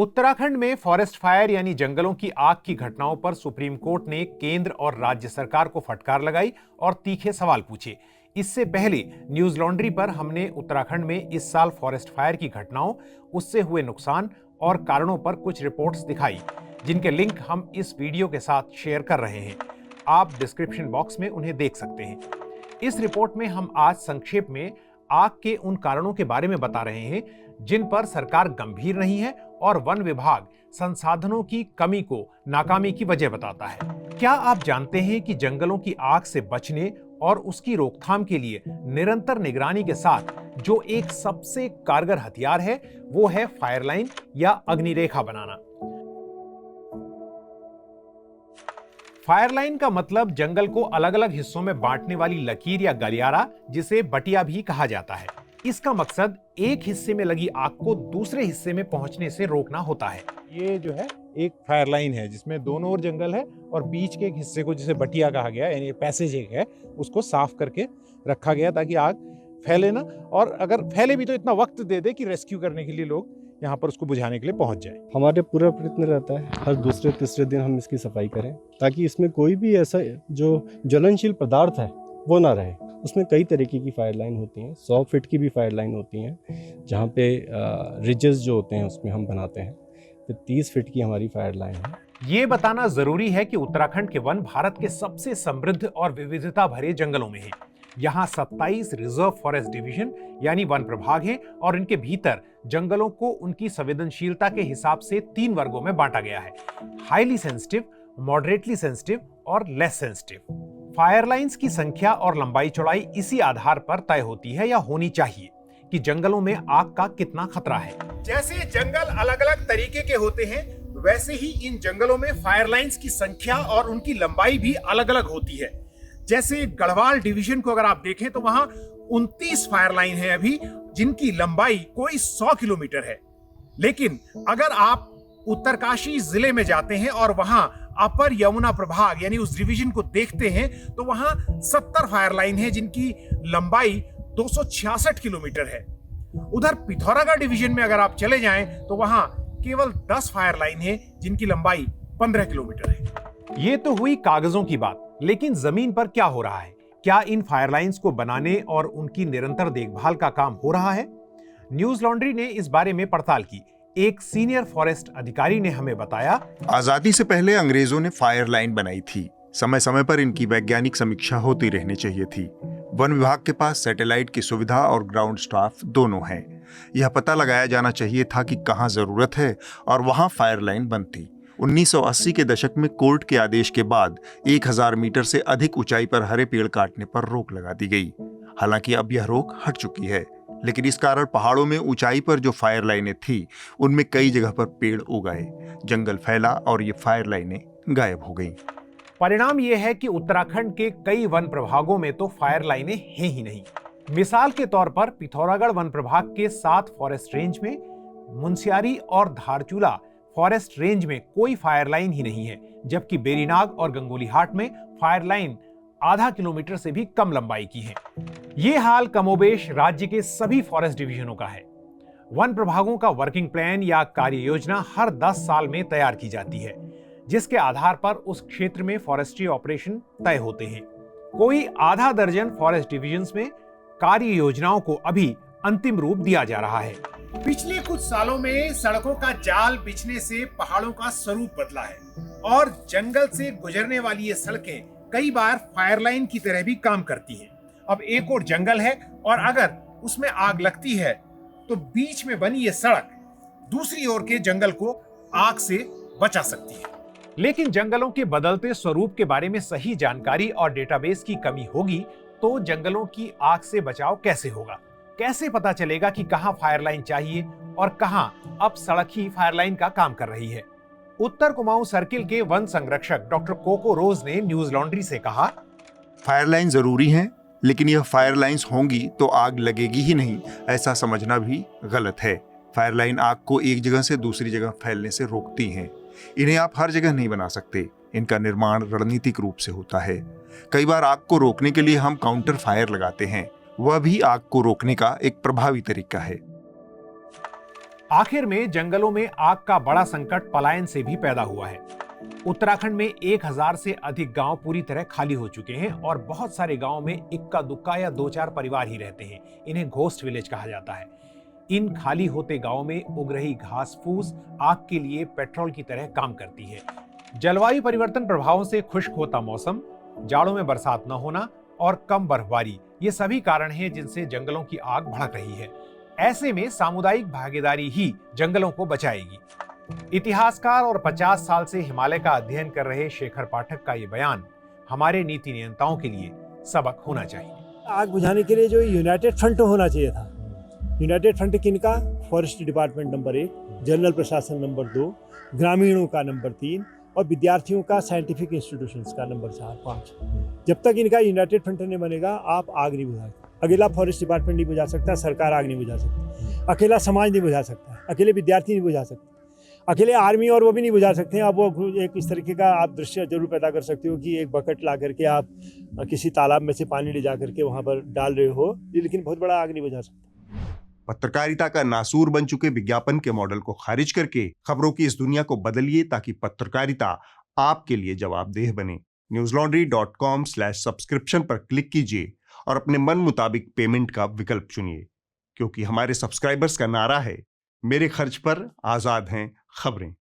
उत्तराखंड में forest fire यानी जंगलों की आग की घटनाओं पर सुप्रीम कोर्ट ने केंद्र और राज्य सरकार को फटकार लगाई और तीखे सवाल पूछे। इससे पहले न्यूज लॉन्ड्री पर हमने उत्तराखंड में इस साल फॉरेस्ट फायर की घटनाओं, उससे हुए नुकसान और कारणों पर कुछ रिपोर्ट्स दिखाई, जिनके लिंक हम इस वीडियो के साथ शेयर कर रहे हैं। आप डिस्क्रिप्शन बॉक्स में उन्हें देख सकते हैं। इस रिपोर्ट में हम आज संक्षेप में आग के उन कारणों के बारे में बता रहे हैं जिन पर सरकार गंभीर नहीं है और वन विभाग संसाधनों की कमी को नाकामी की वजह बताता है। क्या आप जानते हैं कि जंगलों की आग से बचने और उसकी रोकथाम के लिए निरंतर निगरानी के साथ जो एक सबसे कारगर हथियार है वो है फायर लाइन या अग्निरेखा बनाना। फायर लाइन का मतलब जंगल को अलग अलग हिस्सों में बांटने वाली लकीर या गलियारा, जिसे बटिया भी कहा जाता है। इसका मकसद एक हिस्से में लगी आग को दूसरे हिस्से में पहुंचने से रोकना होता है। ये जो है एक फायर लाइन है जिसमें दोनों ओर जंगल है और बीच के एक हिस्से को जिसे बटिया कहा गया, यानी पैसेज एक है, उसको साफ करके रखा गया ताकि आग फैले ना, और अगर फैले भी तो इतना वक्त दे दे कि रेस्क्यू करने के लिए लोग यहाँ पर उसको बुझाने के लिए पहुंच जाए। हमारे पूरा प्रयत्न रहता है हर दूसरे तीसरे दिन हम इसकी सफाई करें ताकि इसमें कोई भी ऐसा जो ज्वलनशील पदार्थ है वो ना रहे। उसमें कई तरीके की फायर लाइन होती हैं, 100 फीट की भी फायर लाइन होती हैं जहाँ पे रिजेस जो होते हैं उसमें हम बनाते हैं। तो 30 फीट की हमारी फायर लाइन है। ये बताना जरूरी है कि उत्तराखंड के वन भारत के सबसे समृद्ध और विविधता भरे जंगलों में हैं। यहाँ 27 रिजर्व फॉरेस्ट डिवीजन यानी वन प्रभाग हैं और इनके भीतर जंगलों को उनकी संवेदनशीलता के हिसाब से 3 वर्गों में बांटा गया है: हाईली सेंसिटिव, मॉडरेटली सेंसिटिव और लेस सेंसिटिव। फायर लाइंस की संख्या और लंबाई चौड़ाई इसी आधार पर तय होती है या होनी चाहिए कि जंगलों में आग का कितना खतरा है। जैसे जंगल अलग अलग तरीके के होते हैं, वैसे ही इन जंगलों में फायर लाइंस की संख्या और उनकी लंबाई भी अलग अलग होती है। जैसे गढ़वाल डिवीजन को अगर आप देखें तो वहां 29 फायर लाइन है अभी, जिनकी लंबाई कोई 100 किलोमीटर है। लेकिन अगर आप उत्तरकाशी जिले में जाते हैं और वहां अपर यमुना प्रभाग यानी उस डिवीजन को देखते हैं तो वहां 70 फायर लाइन है जिनकी लंबाई 266 किलोमीटर है। उधर पिथौरागढ़ डिवीजन में अगर आप चले जाएं तो वहां केवल 10 फायर लाइन है जिनकी लंबाई 15 किलोमीटर है। ये तो हुई कागजों की बात, लेकिन जमीन पर क्या हो रहा है? क्या इन फायर लाइंस को बनाने और उनकी निरंतर देखभाल का काम हो रहा है? न्यूज लॉन्ड्री ने इस बारे में पड़ताल की। एक सीनियर फॉरेस्ट अधिकारी ने हमें बताया, आजादी से पहले अंग्रेजों ने फायर लाइन बनाई थी। समय समय पर इनकी वैज्ञानिक समीक्षा होती रहनी चाहिए थी। वन विभाग के पास सैटेलाइट की सुविधा और ग्राउंड स्टाफ दोनों है। यह पता लगाया जाना चाहिए था कि कहाँ जरूरत है और वहाँ फायर लाइन बनती। 1980 के दशक में कोर्ट के आदेश के बाद 1000 मीटर से अधिक ऊंचाई पर हरे पेड़ काटने पर रोक लगा दी गई। हालांकि अब यह रोक हट चुकी है, लेकिन इस कारण पहाड़ों में ऊंचाई पर जो फायर लाइनें थी उनमें कई जगह पर पेड़ उग गए, जंगल फैला और ये फायर लाइनें गायब हो गई। परिणाम यह है कि उत्तराखंड के कई वन प्रभागों में तो फायर लाइनें हैं ही नहीं। मिसाल के तौर पर पिथौरागढ़ वन प्रभाग के 7 फॉरेस्ट रेंज में, मुनस्यारी और धारचूला फॉरेस्ट रेंज में कोई फायर लाइन ही नहीं है, जबकि बेरीनाग और गंगोलीहाट में फायर लाइन आधा किलोमीटर से भी कम लंबाई की है। ये हाल कमोबेश राज्य के सभी फॉरेस्ट डिवीजनों का है। वन प्रभागों का वर्किंग प्लान या कार्य योजना हर 10 साल में तैयार की जाती है, जिसके आधार पर उस क्षेत्र में फॉरेस्ट्री ऑपरेशन तय होते हैं। कोई आधा दर्जन फॉरेस्ट डिवीजन्स में कार्य योजनाओं को अभी अंतिम रूप दिया जा रहा है। पिछले कुछ सालों में सड़कों का जाल बिछने से पहाड़ों का स्वरूप बदला है और जंगल से गुजरने वाली ये सड़कें कई बार फायर लाइन की तरह भी काम करती हैं। अब एक और जंगल है और अगर उसमें आग लगती है तो बीच में बनी ये सड़क दूसरी ओर के जंगल को आग से बचा सकती है। लेकिन जंगलों के बदलते स्वरूप के बारे में सही जानकारी और डेटाबेस की कमी होगी तो जंगलों की आग से बचाव कैसे होगा? कैसे पता चलेगा कि कहां फायर लाइन चाहिए और कहां अब सड़क ही फायर लाइन का काम कर रही है? उत्तर कुमाऊं सर्किल के वन संरक्षक डॉक्टर कोको रोज ने न्यूज लॉन्ड्री से कहा, फायर लाइन जरूरी है, लेकिन यह फायर लाइंस होंगी तो आग लगेगी ही नहीं, ऐसा समझना भी गलत है। फायर लाइन आग को एक जगह से दूसरी जगह फैलने से रोकती हैं। इन्हें आप हर जगह नहीं बना सकते। इनका निर्माण रणनीतिक रूप से होता है। कई बार आग को रोकने के लिए हम काउंटर फायर लगाते हैं, वह भी आग को रोकने का एक प्रभावी तरीका है। आखिर में जंगलों में आग का बड़ा संकट पलायन से भी पैदा हुआ है। उत्तराखंड में 1000 से अधिक गांव पूरी तरह खाली हो चुके हैं और बहुत सारे गांव में इक्का दुक्का या 2-4 परिवार ही रहते हैं। इन्हें घोस्ट विलेज कहा जाता है। इन खाली होते गांवों में उग रही घास फूस आग के लिए पेट्रोल की तरह काम करती है। जलवायु परिवर्तन प्रभावों से खुश्क होता मौसम, जाड़ों में बरसात न होना और कम बर्फबारी, ये सभी कारण हैं जिनसे जंगलों की आग भड़क रही है। ऐसे में सामुदायिक भागीदारी ही जंगलों को बचाएगी। इतिहासकार और 50 साल से हिमालय का अध्ययन कर रहे शेखर पाठक का ये बयान हमारे नीति नियंताओं के लिए सबक होना चाहिए। आग बुझाने के लिए जो यूनाइटेड फ्रंट होना चाहिए था, यूनाइटेड फ्रंट किनका? फॉरेस्ट डिपार्टमेंट नंबर 1, जनरल प्रशासन नंबर 2, ग्रामीणों का नंबर 3 और विद्यार्थियों का साइंटिफिक इंस्टीट्यूशंस का नंबर 4-5। जब तक इनका यूनाइटेड फ्रंट नहीं बनेगा आप आग नहीं बुझा सकते। अकेला फॉरेस्ट डिपार्टमेंट नहीं बुझा सकता, सरकार आग नहीं बुझा सकती, अकेला समाज नहीं बुझा सकता, अकेले विद्यार्थी नहीं बुझा सकते, अकेले आर्मी और वो भी नहीं बुझा सकते हैं। अब वो एक इस तरीके का आप दृश्य जरूर पैदा कर सकते हो कि एक बकेट ला करके आप किसी तालाब में से पानी ले जा करके वहाँ पर डाल रहे हो, लेकिन बहुत बड़ा आग नहीं बुझा सकता। पत्रकारिता का नासूर बन चुके विज्ञापन के मॉडल को खारिज करके खबरों की इस दुनिया को बदलिए ताकि पत्रकारिता आपके लिए जवाबदेह बने। newslaundry.com/subscription पर क्लिक कीजिए और अपने मन मुताबिक पेमेंट का विकल्प चुनिए, क्योंकि हमारे सब्सक्राइबर्स का नारा है, मेरे खर्च पर आजाद हैं खबरें।